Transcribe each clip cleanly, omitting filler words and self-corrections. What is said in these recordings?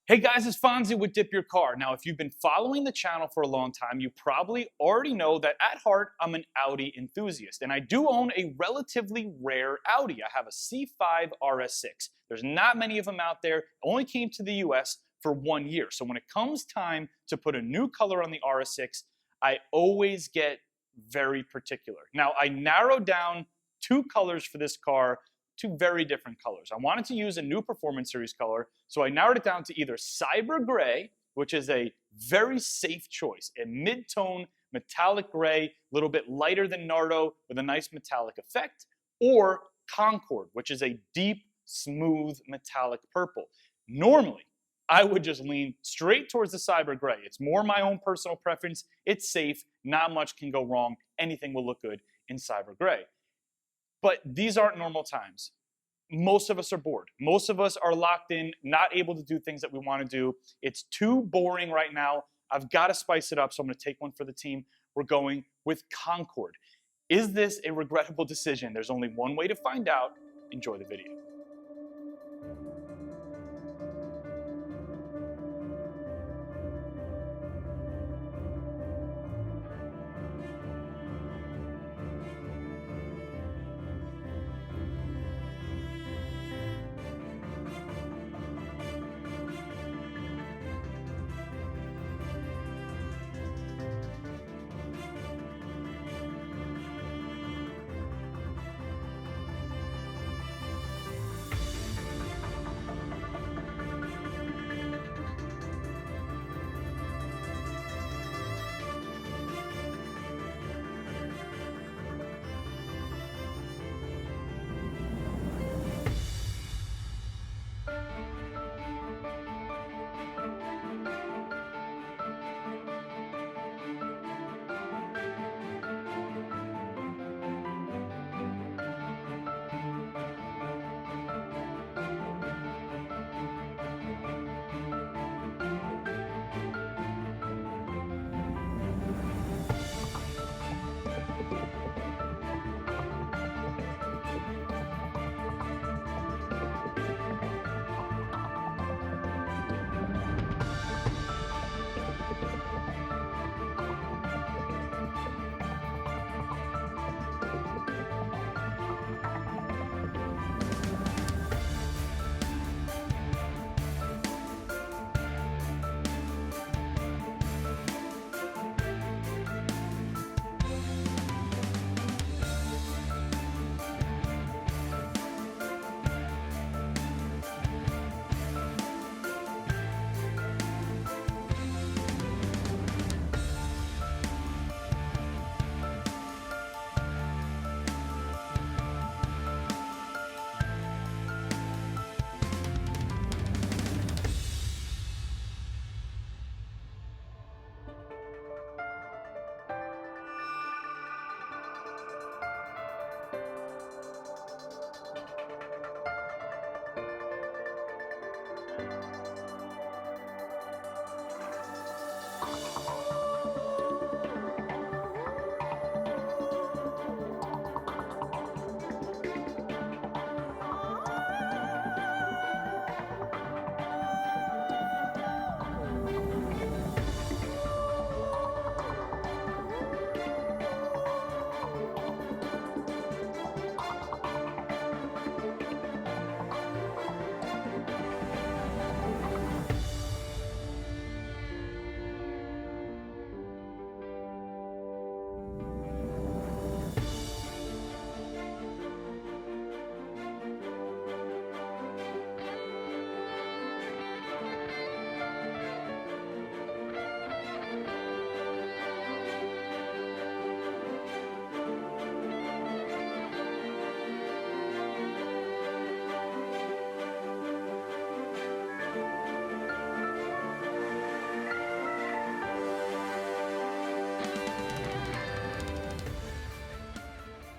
Hey guys, it's Fonzie with Dip Your Car. Now, if you've been following the channel for a long time, you probably already know that at heart, I'm an Audi enthusiast, and I do own a relatively rare Audi. I have a C5 RS6. There's not many of them out there. It only came to the US for 1 year. So when it comes time to put a new color on the RS6, I always get very particular. Now, I narrowed down 2 colors for this car, 2 very different colors. I wanted to use a new Performance Series color, so I narrowed it down to either Cyber Gray, which is a very safe choice, a mid-tone metallic gray, a little bit lighter than Nardo with a nice metallic effect, or Concord, which is a deep, smooth metallic purple. Normally, I would just lean straight towards the Cyber Gray. It's more my own personal preference. It's safe. Not much can go wrong. Anything will look good in Cyber Gray. But these aren't normal times. Most of us are bored. Most of us are locked in, not able to do things that we want to do. It's too boring right now. I've got to spice it up, so I'm going to take one for the team. We're going with Concord. Is this a regrettable decision? There's only one way to find out. Enjoy the video.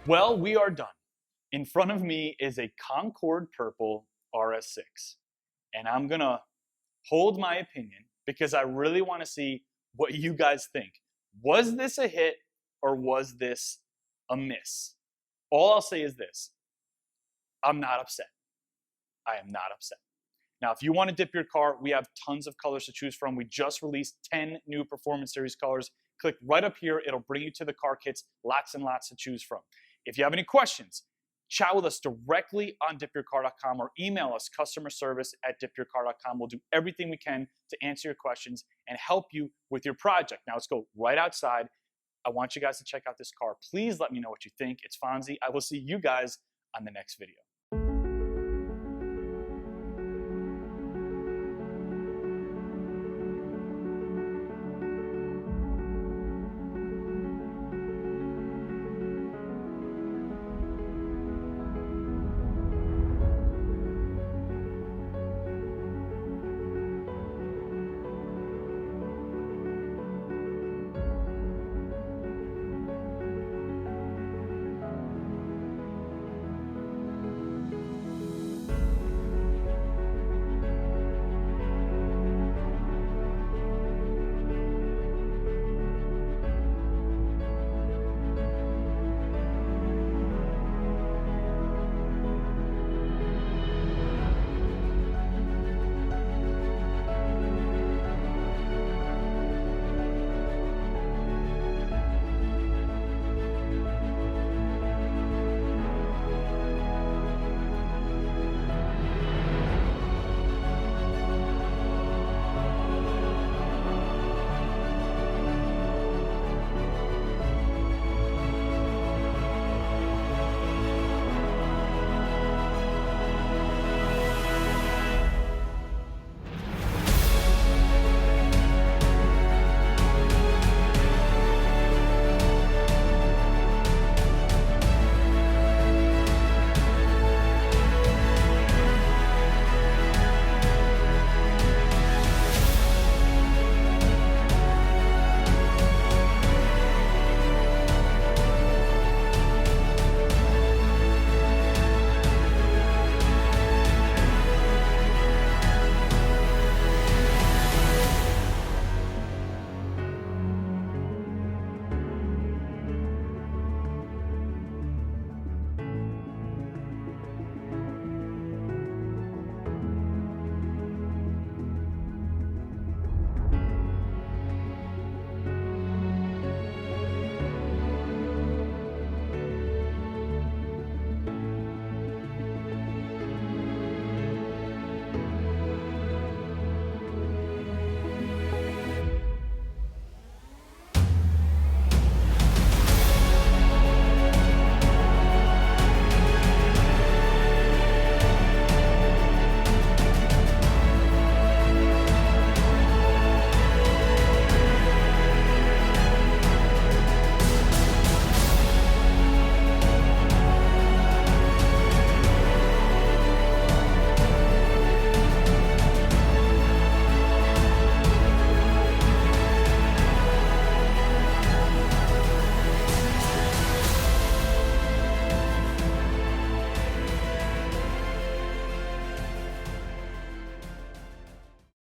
Well, we are done. In front of me is a Concord Purple RS6. And I'm going to hold my opinion because I really want to see what you guys think. Was this a hit or was this a miss? All I'll say is this. I'm not upset. I am not upset. Now, if you want to dip your car, we have tons of colors to choose from. We just released 10 new Performance Series colors. Click right up here. It'll bring you to the car kits. Lots and lots to choose from. If you have any questions, chat with us directly on DipYourCar.com or email us CustomerService@DipYourCar.com. We'll do everything we can to answer your questions and help you with your project. Now, let's go right outside. I want you guys to check out this car. Please let me know what you think. It's Fonzie. I will see you guys on the next video.